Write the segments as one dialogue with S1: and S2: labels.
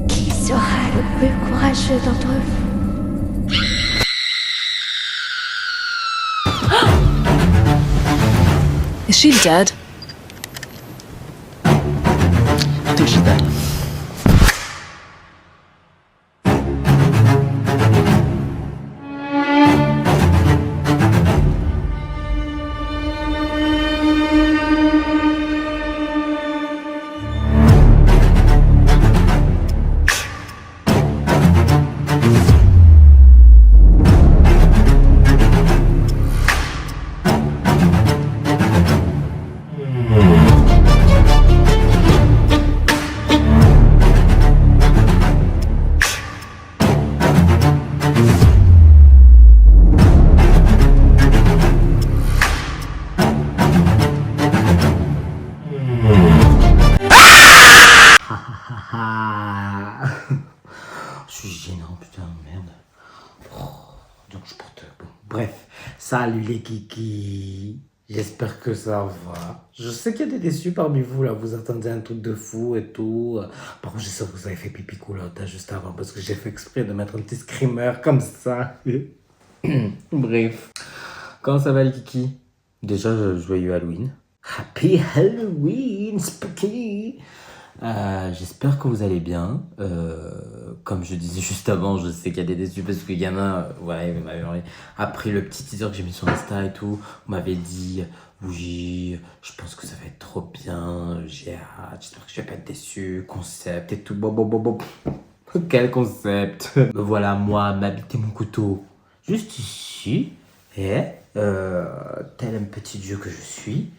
S1: Qui sera le plus courageux d'entre vous?
S2: Is she dead?
S3: I think she's dead. Ah, je suis gênant, putain, merde. Oh, donc je porte. Bon, bref, salut les kikis. J'espère que ça va. Je sais qu'il y a des déçus parmi vous, là. Vous attendez un truc de fou et tout. Par contre, je sais que vous avez fait pipi coulotte hein, juste avant parce que j'ai fait exprès de mettre un petit screamer comme ça. Bref. Comment ça va les kikis? Déjà, joyeux Halloween. Happy Halloween, spooky. J'espère que vous allez bien. Comme je disais juste avant, je sais qu'il y a des déçus parce que le gamin, ouais, il m'avait appris le petit teaser que j'ai mis sur Insta et tout. On m'avait dit, oui, je pense que ça va être trop bien. J'ai hâte, j'espère que je vais pas être déçu. Concept et tout. Bon. Quel concept? Me voilà, moi, m'habiter mon couteau juste ici. Et, tel un petit dieu que je suis.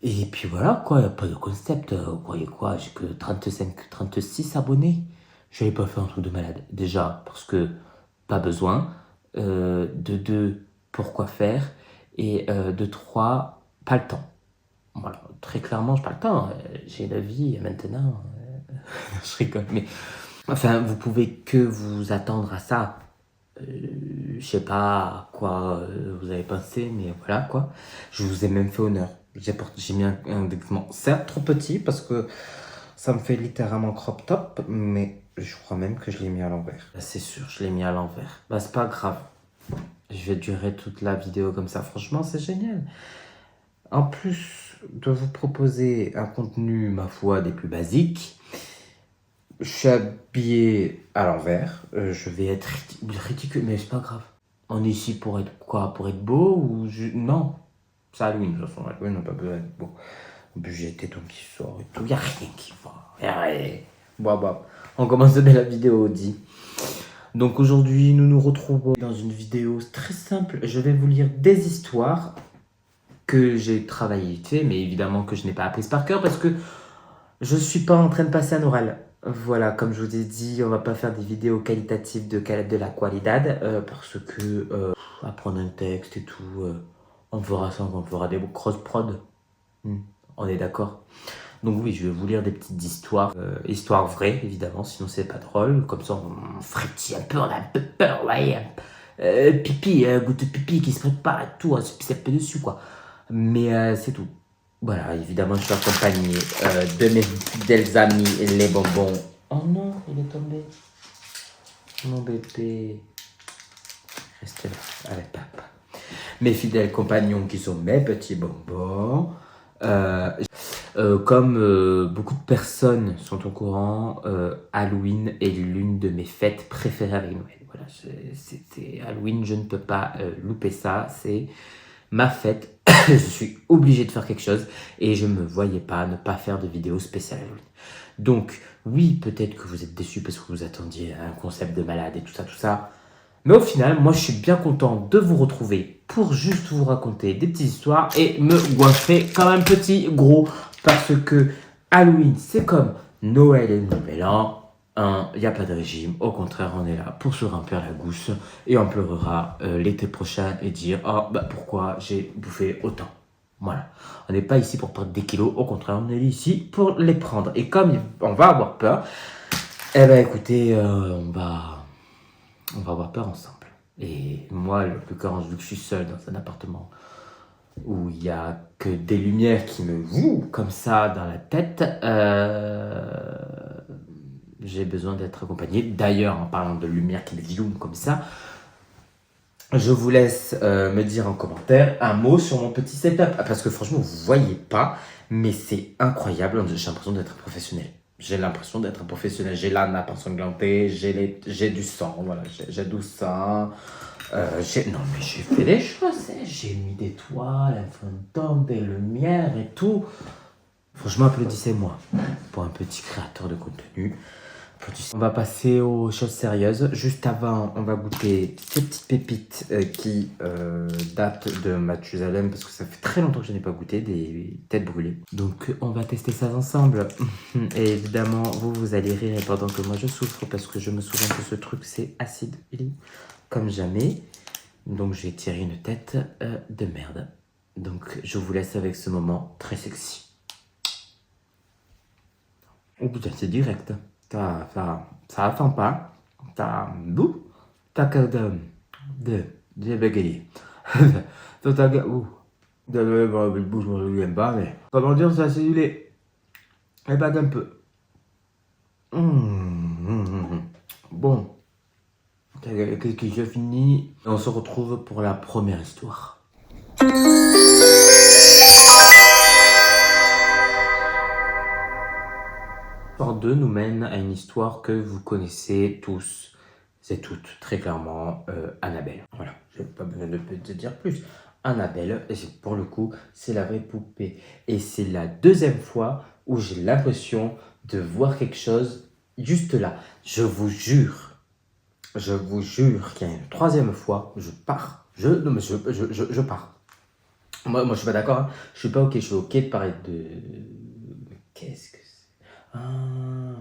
S3: Et puis voilà, quoi, y a pas de concept. Vous croyez quoi? J'ai que 36 abonnés. J'avais pas fait un truc de malade. Déjà, parce que pas besoin. De 2, pourquoi faire? Et de 3, pas le temps. Voilà, très clairement, j'ai pas le temps. J'ai la vie maintenant. Je rigole, mais. Enfin, vous pouvez que vous attendre à ça. Je sais pas à quoi vous avez pensé, mais voilà quoi. Je vous ai même fait honneur. J'ai mis un déguisement, certes trop petit parce que ça me fait littéralement crop top, mais je crois même que je l'ai mis à l'envers. C'est sûr, je l'ai mis à l'envers. Bah, c'est pas grave. Je vais durer toute la vidéo comme ça. Franchement, c'est génial. En plus de vous proposer un contenu, ma foi, des plus basiques, je suis habillé à l'envers. Je vais être ridicule, mais c'est pas grave. On est ici pour être quoi? Pour être beau ou non? C'est Halloween, de toute façon. Halloween, on n'a pas besoin d'être beau. En plus, j'ai tes qui sort et tout. Il n'y a rien qui va. Bon. On commence dès la vidéo, dit. Donc aujourd'hui, nous nous retrouvons dans une vidéo très simple. Je vais vous lire des histoires que j'ai travaillé vite fait, mais évidemment que je n'ai pas apprises par cœur parce que je ne suis pas en train de passer un oral. Voilà, comme je vous ai dit, on va pas faire des vidéos qualitatives de la qualidad parce que apprendre un texte et tout, on fera ça quand on fera des cross-prod. On est d'accord? Donc oui, je vais vous lire des petites histoires, histoires vraies évidemment, sinon c'est pas drôle. Comme ça, on frétille un peu, on a un peu peur, ouais. Pipi, goutte de pipi qui se prépare et tout, c'est un peu dessus quoi. Mais c'est tout. Voilà, évidemment, je suis accompagné de mes fidèles amis, les bonbons. Oh non, il est tombé. Mon bébé. Restez là, avec papa. Mes fidèles compagnons qui sont mes petits bonbons. Comme beaucoup de personnes sont au courant, Halloween est l'une de mes fêtes préférées avec Noël. Voilà, c'est Halloween, je ne peux pas louper ça. C'est ma fête. Je suis obligé de faire quelque chose et je me voyais pas ne pas faire de vidéo spéciale Halloween. Donc oui, peut-être que vous êtes déçus parce que vous attendiez un concept de malade et tout ça. Mais au final, moi je suis bien content de vous retrouver pour juste vous raconter des petites histoires et me goinfrer comme un petit gros parce que Halloween c'est comme Noël et le Nouvel An. Il n'y a pas de régime, au contraire on est là pour se remplir la gousse et on pleurera l'été prochain et dire oh bah pourquoi j'ai bouffé autant. Voilà, on n'est pas ici pour perdre des kilos, au contraire on est ici pour les prendre. Et comme on va avoir peur, Eh ben écoutez, on va avoir peur ensemble. Et moi, le plus grand, vu que je suis seul dans un appartement où il y a que des lumières qui me vouent comme ça dans la tête, j'ai besoin d'être accompagné. D'ailleurs, en parlant de lumière qui me vouent comme ça, je vous laisse me dire en commentaire un mot sur mon petit setup. Parce que franchement, vous voyez pas, mais c'est incroyable. J'ai l'impression d'être un professionnel. J'ai l'impression d'être un professionnel. J'ai la nappe ensanglantée, j'ai du sang, voilà, j'ai du sang. Non, mais j'ai fait des choses, hein. J'ai mis des toiles, un fantôme, des lumières et tout. Franchement, applaudissez-moi pour un petit créateur de contenu. On va passer aux choses sérieuses. Juste avant, on va goûter ces petites pépites qui datent de Mathusalem parce que ça fait très longtemps que je n'ai pas goûté, des têtes brûlées. Donc on va tester ça ensemble. Et évidemment, vous allez rire pendant que moi je souffre parce que je me souviens que ce truc c'est acide comme jamais. Donc j'ai tiré une tête de merde. Donc je vous laisse avec ce moment très sexy. Oh putain, c'est direct. Ça attend pas. T'as que de baguettes. T'as que de bouche, je me souviens pas, mais comment dire, ça c'est du lait. Elle bague un peu. Bon, qu'est-ce que je finis? On se retrouve pour la première histoire. L'histoire 2 nous mène à une histoire que vous connaissez tous et toutes, très clairement, Annabelle. Voilà, je n'ai pas besoin de dire plus. Annabelle, et pour le coup, c'est la vraie poupée. Et c'est la deuxième fois où j'ai l'impression de voir quelque chose juste là. Je vous jure qu'il y a une troisième fois, je pars. Non, mais je pars. Moi, je suis pas d'accord, hein. Je suis pas ok, je suis ok de parler de... Qu'est-ce que c'est? Ah,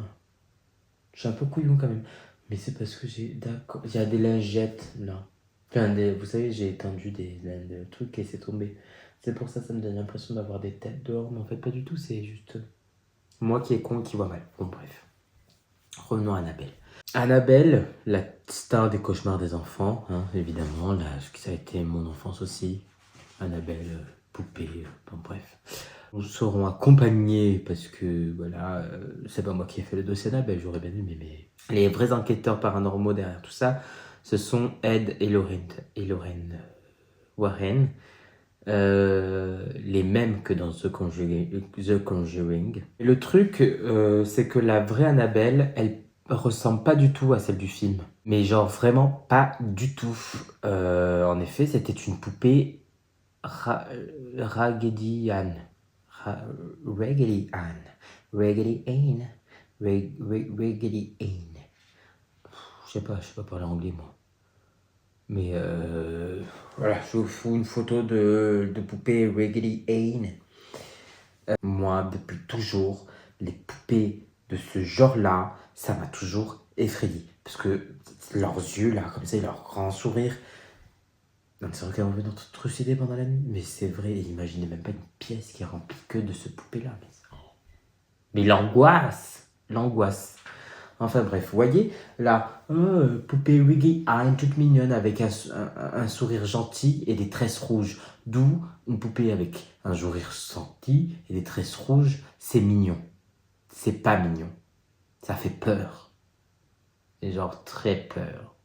S3: je suis un peu couillon quand même. Mais c'est parce que j'ai... D'accord. Il y a des lingettes là. Enfin, vous savez, j'ai étendu des trucs et c'est tombé. C'est pour ça que ça me donne l'impression d'avoir des têtes dehors. Mais en fait, pas du tout. C'est juste moi qui est con et qui vois mal. Bon, bref. Revenons à Annabelle. Annabelle, la star des cauchemars des enfants, hein, évidemment. Là, ça a été mon enfance aussi. Annabelle, poupée, bon, bref. Nous serons accompagnés parce que voilà, c'est pas moi qui ai fait le dossier Annabelle, j'aurais bien aimé, mais les vrais enquêteurs paranormaux derrière tout ça, ce sont Ed et Lorraine Warren, les mêmes que dans The Conjuring. Et le truc, c'est que la vraie Annabelle, elle ressemble pas du tout à celle du film, mais genre vraiment pas du tout. En effet, c'était une poupée Raggedy Ann. Raggedy Ann. Raggedy Ann. Raggedy Ann. Je sais pas parler anglais moi. Mais voilà, je vous fous une photo de poupée Raggedy Ann. Moi, depuis toujours, les poupées de ce genre-là, ça m'a toujours effrayé. Parce que leurs yeux, là, comme ça, leur grand sourire. Non, c'est vrai qu'elle veut notre trucider pendant la nuit. Mais c'est vrai, imaginez même pas une pièce qui est remplie que de ce poupée-là. Mais l'angoisse. Enfin bref, vous voyez, là, poupée Wiggy Ann, toute mignonne, avec un sourire gentil et des tresses rouges. D'où une poupée avec un sourire gentil et des tresses rouges, c'est mignon. C'est pas mignon. Ça fait peur. Et genre très peur.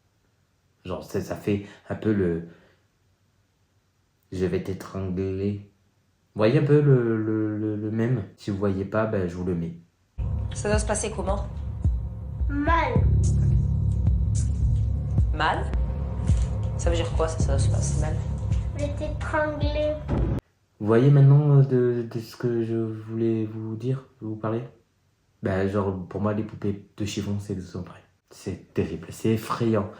S3: Genre ça fait un peu le... Je vais t'étrangler. Vous voyez un peu le même? Si vous voyez pas, ben, je vous le mets.
S2: Ça doit se passer comment?
S1: Mal.
S2: Mal? Ça veut dire quoi, ça doit se passer mal?
S1: Je vais t'étrangler.
S3: Vous voyez maintenant de ce que je voulais vous dire, vous parler? Ben, genre, pour moi, les poupées de chiffon, c'est exactement pareil. C'est terrible, c'est effrayant.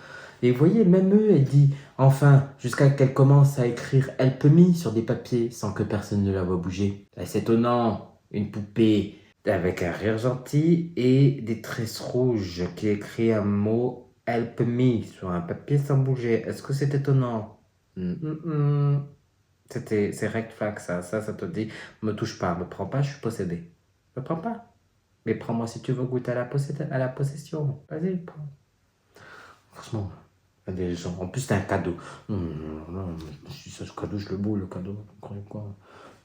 S3: Et vous voyez, même eux, elle dit, enfin, jusqu'à qu'elle commence à écrire Help Me sur des papiers sans que personne ne la voie bouger. C'est étonnant, une poupée avec un rire gentil et des tresses rouges qui écrit un mot Help Me sur un papier sans bouger. Est-ce que c'est étonnant? C'est red flag ça te dit, me touche pas, me prends pas, je suis possédé. Me prends pas. Mais prends-moi si tu veux goûter à la possession. Vas-y, prends. Franchement, il y a des gens. En plus, c'est un cadeau. Non, non, non, si ça, ce cadeau, je le bois, le cadeau. Vous croyez quoi?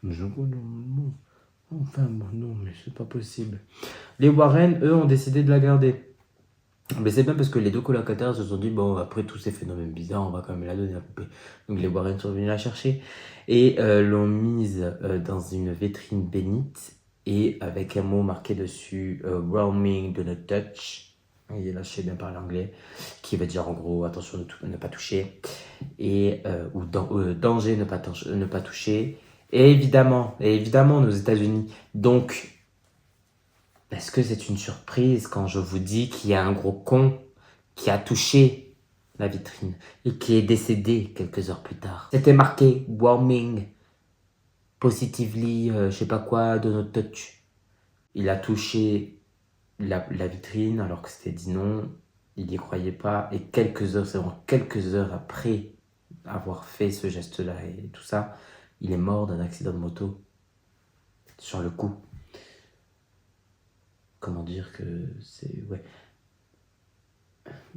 S3: Mais je goûte, non, non. Enfin, bon, non, mais c'est pas possible. Les Warren, eux, ont décidé de la garder. Mais c'est bien parce que les deux colocataires se sont dit, bon, après tous ces phénomènes bizarres, on va quand même la donner à la poupée. Donc les Warren sont venus la chercher et l'ont mise dans une vitrine bénite et avec un mot marqué dessus, roaming, do not touch. Il est là, je sais bien parler anglais, qui veut dire en gros, attention de ne pas toucher, et, ou danger, ne pas toucher. Et évidemment, aux États-Unis. Donc, est-ce que c'est une surprise quand je vous dis qu'il y a un gros con qui a touché la vitrine et qui est décédé quelques heures plus tard? C'était marqué warming, positively, je sais pas quoi, do not touch. Il a touché la vitrine alors que c'était dit non, il n'y croyait pas et c'est vraiment quelques heures après avoir fait ce geste-là et tout ça, il est mort d'un accident de moto sur le coup. Comment dire que c'est... Ouais.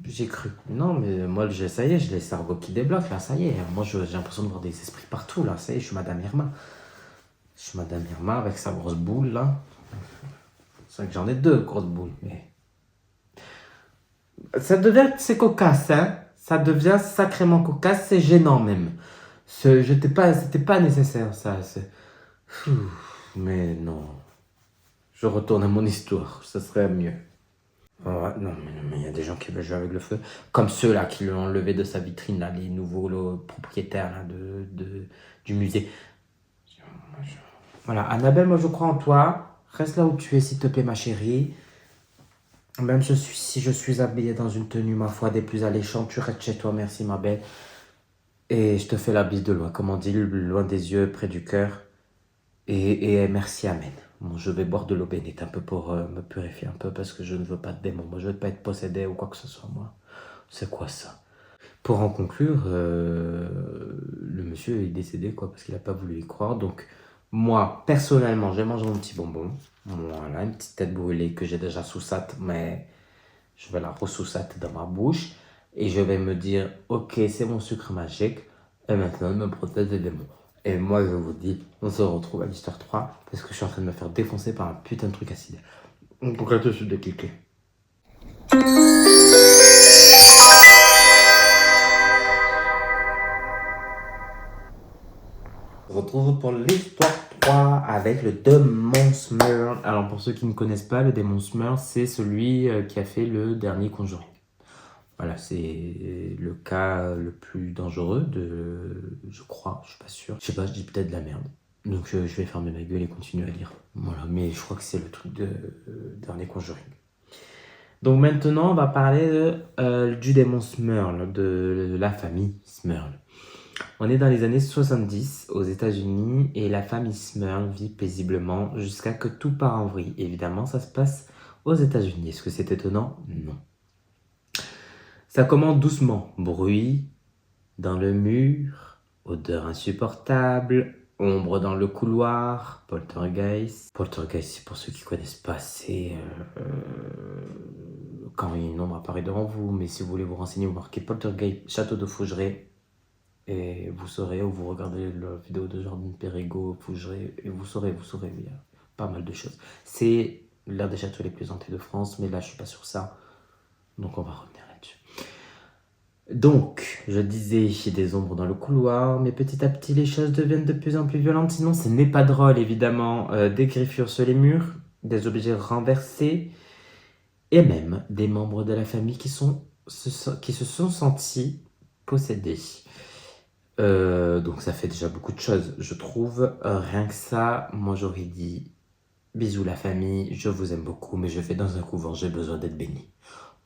S3: J'ai cru. Non, mais moi, ça y est, j'ai les cerveaux qui débloquent, là, ça y est. Moi, j'ai l'impression de voir des esprits partout, là. Ça y est, je suis Madame Irma. Je suis Madame Irma avec sa grosse boule, là. C'est vrai que j'en ai deux grosses boules, mais... C'est cocasse, hein. Ça devient sacrément cocasse, c'est gênant, même. C'était pas nécessaire, ça. Mais non. Je retourne à mon histoire, ça serait mieux. Ouais, non, mais il y a des gens qui veulent jouer avec le feu. Comme ceux-là qui l'ont enlevé de sa vitrine, là, les nouveaux propriétaires là, du musée. Voilà, Annabelle, moi je crois en toi. Reste là où tu es, s'il te plaît, ma chérie. Même si je suis habillée dans une tenue, ma foi, des plus alléchantes, tu restes chez toi, merci, ma belle. Et je te fais la bise de loin, comme on dit, loin des yeux, près du cœur. Et merci, amen. Bon, je vais boire de l'eau bénite un peu pour me purifier un peu parce que je ne veux pas de démons. Moi, je ne veux pas être possédé ou quoi que ce soit, moi. C'est quoi ça? Pour en conclure, le monsieur est décédé, quoi, parce qu'il n'a pas voulu y croire. Donc, moi, personnellement, j'ai mangé mon petit bonbon. Voilà, une petite tête brûlée que j'ai déjà sous-sate, mais je vais la ressous-sate dans ma bouche. Et je vais me dire, ok, c'est mon sucre magique. Et maintenant, je me protège des démons. Et moi, je vous dis, on se retrouve à l'histoire 3 parce que je suis en train de me faire défoncer par un putain de truc acide. Pourquoi je suis décliqué? On se retrouve pour l'histoire 3 avec le démon Smurl. Alors, pour ceux qui ne connaissent pas, le démon Smurl, c'est celui qui a fait le dernier Conjuring. Voilà, c'est le cas le plus dangereux je crois, je suis pas sûr. Je sais pas, je dis peut-être de la merde. Donc je vais fermer ma gueule et continuer à lire. Voilà, mais je crois que c'est le truc de dernier Conjuring. Donc maintenant, on va parler du démon Smurl, de la famille Smurl. On est dans les années 70 aux États-Unis et la famille Smurl vit paisiblement jusqu'à que tout part en vrille. Évidemment, ça se passe aux États-Unis. Est-ce que c'est étonnant? Non. Ça commence doucement. Bruit dans le mur, odeur insupportable, ombre dans le couloir, poltergeist. Poltergeist, c'est pour ceux qui ne connaissent pas, c'est quand une ombre apparaît devant vous. Mais si vous voulez vous renseigner, vous marquez poltergeist, château de Fougeray. Et vous saurez, ou vous regardez la vidéo de Jordan Perrigo, Fougeray, et vous saurez, il y a pas mal de choses. C'est l'un des châteaux les plus hantés de France, mais là je suis pas sur ça. Donc on va revenir là-dessus. Donc, je disais, il y a des ombres dans le couloir, mais petit à petit, les choses deviennent de plus en plus violentes. Sinon, ce n'est pas drôle, évidemment. Des griffures sur les murs, des objets renversés, et même des membres de la famille qui se sont sentis possédés. Donc, ça fait déjà beaucoup de choses, je trouve. Rien que ça, moi, j'aurais dit, bisous la famille, je vous aime beaucoup, mais je vais dans un couvent, j'ai besoin d'être béni.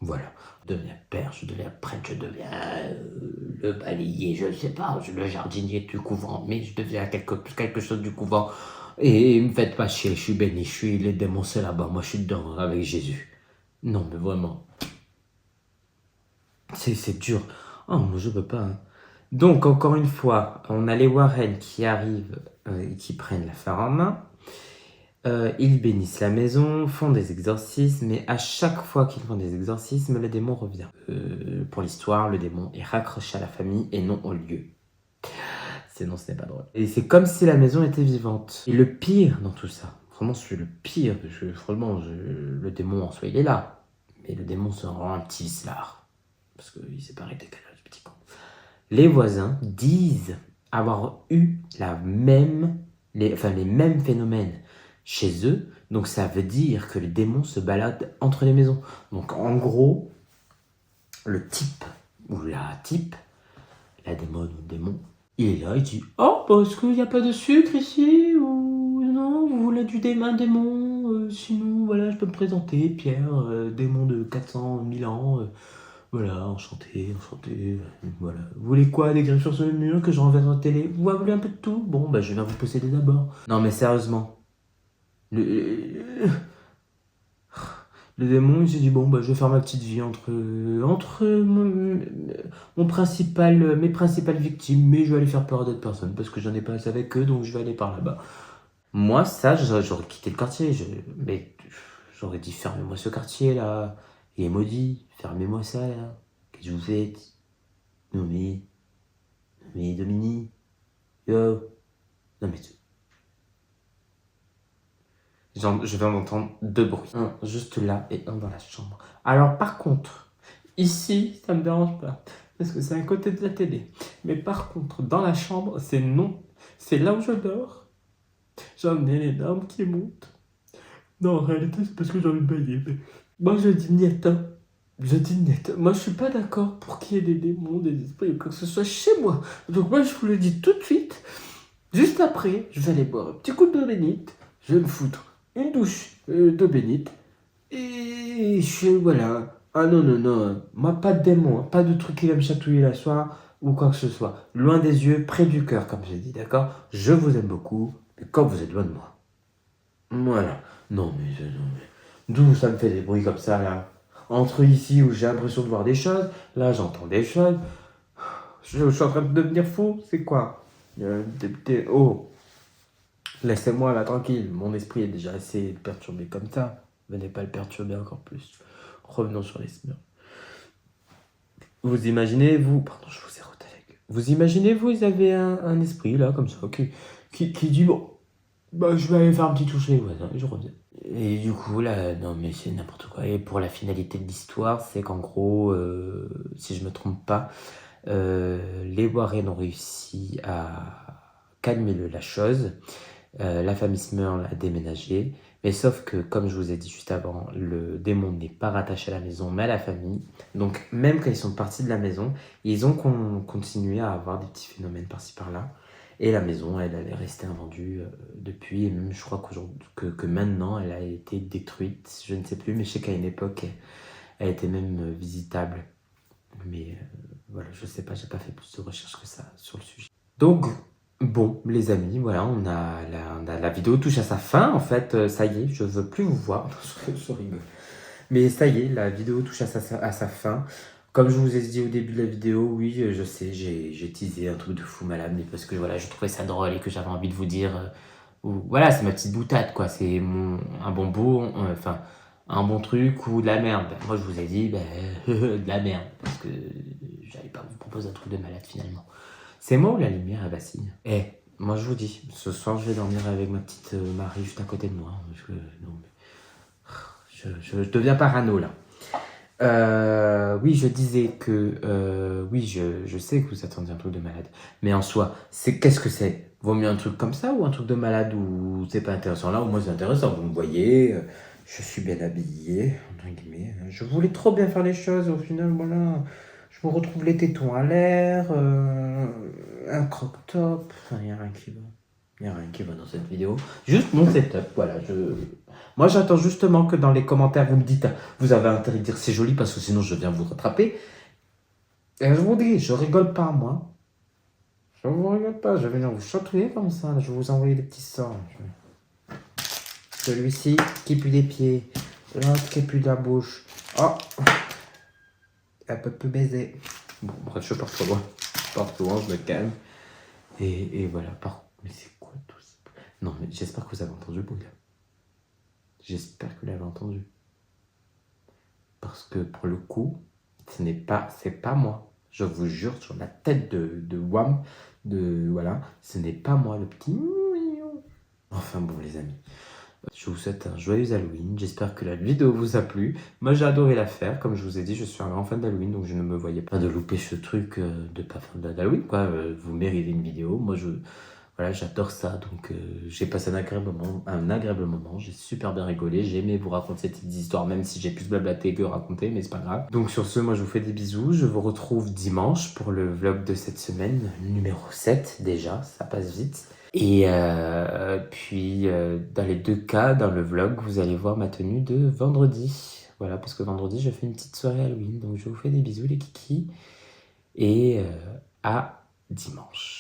S3: Voilà, je deviens père, je deviens prêtre, je deviens le balayer, je ne sais pas, le jardinier du couvent, mais je deviens quelque chose du couvent. Et ne me faites pas chier, je suis béni, les démons c'est là-bas, moi je suis dedans avec Jésus. Non mais vraiment, c'est dur. Oh moi je peux pas. Hein. Donc encore une fois, on a les Warren qui arrivent et qui prennent l'affaire en main. Ils bénissent la maison, font des exorcismes, et à chaque fois qu'ils font des exorcismes, le démon revient. Pour l'histoire, le démon est raccroché à la famille et non au lieu. Sinon, ce n'est pas drôle. Et c'est comme si la maison était vivante. Et le pire dans tout ça, vraiment, c'est le pire, parce que franchement, le démon en soi, il est là. Mais le démon se rend un petit vicelard. Parce qu'il s'est pas arrêté qu'à ce petit con. Les voisins disent avoir eu les mêmes phénomènes chez eux. Donc ça veut dire que le démon se balade entre les maisons. Donc en gros, le type ou la type, la démon ou le démon, il est là, il dit « Oh, est-ce qu'il n'y a pas de sucre ici? Ou non, vous voulez un démon sinon, voilà, je peux me présenter, Pierre, démon de 400 000 ans. Voilà, enchanté, voilà. Vous voulez quoi? Des griffes sur le mur que je renverrai en télé? Vous voulez un peu de tout? Bon, bah je vais vous posséder d'abord. » Non mais sérieusement, le démon, il s'est dit, bon, bah, je vais faire ma petite vie entre mes principales victimes, mais je vais aller faire peur à d'autres personnes, parce que j'en ai pas assez avec eux, donc je vais aller par là-bas. Moi, ça, j'aurais quitté le quartier, mais j'aurais dit, fermez-moi ce quartier, là, il est maudit, fermez-moi ça, là, qu'est-ce que vous faites? Non, mais Dominique, yo, non, mais... Je vais en entendre deux bruits. Un juste là et un dans la chambre. Alors par contre, ici, ça me dérange pas. Parce que c'est à côté de la télé. Mais par contre, dans la chambre, c'est non. C'est là où je dors. J'en ai les larmes qui montent. Non, en réalité, c'est parce que j'ai envie de bailler. Mais moi, je dis niet. Je dis niet. Moi, je suis pas d'accord pour qu'il y ait des démons, des esprits ou quoi que ce soit chez moi. Donc moi, je vous le dis tout de suite. Juste après, je vais aller boire un petit coup d'eau bénite. Je vais me foutre une douche d'eau bénite. Et voilà. Ah non, non, non. Moi, pas de démon. Hein. Pas de truc qui va me chatouiller la soir ou quoi que ce soit. Loin des yeux, près du cœur, comme j'ai dit, d'accord? Je vous aime beaucoup, mais quand vous êtes loin de moi. Voilà. Non, mais d'où ça me fait des bruits comme ça, là? Entre ici, où j'ai l'impression de voir des choses, là, j'entends des choses. Je suis en train de devenir fou, c'est quoi? Oh, laissez-moi là tranquille, mon esprit est déjà assez perturbé comme ça. Venez pas le perturber encore plus. Revenons sur les smurfs. Vous imaginez, pardon, je vous ai roté. Vous imaginez, vous avez un esprit là, comme ça, qui dit bon, bah je vais aller faire un petit toucher, ouais, je reviens. Et du coup, là, non mais c'est n'importe quoi. Et pour la finalité de l'histoire, c'est qu'en gros, si je me trompe pas, les Warren ont réussi à calmer la chose. La famille Smurl a déménagé, mais sauf que, comme je vous ai dit juste avant, le démon n'est pas rattaché à la maison, mais à la famille. Donc, même quand ils sont partis de la maison, ils ont continué à avoir des petits phénomènes par-ci par-là. Et la maison, elle est restée invendue depuis, et même je crois que maintenant, elle a été détruite. Je ne sais plus, mais je sais qu'à une époque, elle était même visitable. Mais voilà, je sais pas, j'ai pas fait plus de recherches que ça sur le sujet. Donc, bon, les amis, voilà, la vidéo touche à sa fin, en fait, ça y est, je veux plus vous voir, je rigole. Mais ça y est, la vidéo touche à sa fin. Comme je vous ai dit au début de la vidéo, oui, je sais, j'ai teasé un truc de fou malade, mais parce que voilà, je trouvais ça drôle et que j'avais envie de vous dire, voilà, c'est ma petite boutade, quoi, c'est un bon enfin, un bon truc ou de la merde. Ben, moi, je vous ai dit, de la merde, parce que j'allais pas vous proposer un truc de malade finalement. C'est moi ou la lumière, elle vacille? Moi je vous dis, ce soir je vais dormir avec ma petite Marie juste à côté de moi. Parce que, non, mais... je deviens parano là. Oui, je disais que... oui, je sais que vous attendiez un truc de malade. Mais en soi, qu'est-ce que c'est? Vaut mieux un truc comme ça ou un truc de malade où c'est pas intéressant? Là, au moins c'est intéressant, vous me voyez, je suis bien habillé, entre guillemets. Je voulais trop bien faire les choses, au final, voilà... Je me retrouve les tétons à l'air, un croc-top, enfin, il n'y a rien qui va. Il n'y a rien qui va dans cette vidéo. Juste mon setup, voilà. Moi, j'attends justement que dans les commentaires, vous me dites, vous avez intérêt de dire c'est joli parce que sinon je viens vous rattraper. Et je vous dis, je rigole pas, moi. Je vous rigole pas, je vais venir vous chatouiller comme ça. Je vais vous envoyer des petits sorts. Celui-ci qui pue des pieds, l'autre qui pue de la bouche. Oh! Elle peut plus baiser. Bon, bref, je pars trop loin. Je me calme. Et voilà. Mais c'est quoi tout ça? Non, mais j'espère que vous avez entendu le bruit là. J'espère que vous l'avez entendu. Parce que pour le coup, c'est pas moi. Je vous jure, sur la tête de Wham, voilà, ce n'est pas moi le petit. Enfin bon les amis, je vous souhaite un joyeux Halloween. J'espère que la vidéo vous a plu. Moi j'ai adoré la faire. Comme je vous ai dit, je suis un grand fan d'Halloween, donc je ne me voyais pas de louper ce truc de pas fan d'Halloween, quoi. Vous méritez une vidéo. Moi voilà, j'adore ça, donc j'ai passé un agréable moment, j'ai super bien rigolé, j'ai aimé vous raconter cette petite histoire, même si j'ai plus blablaté que raconter, mais c'est pas grave. Donc sur ce, moi je vous fais des bisous, je vous retrouve dimanche pour le vlog de cette semaine, numéro 7 déjà, ça passe vite. Et puis dans les deux cas, dans le vlog, vous allez voir ma tenue de vendredi. Voilà, parce que vendredi, je fais une petite soirée Halloween, donc je vous fais des bisous les kikis, et à dimanche.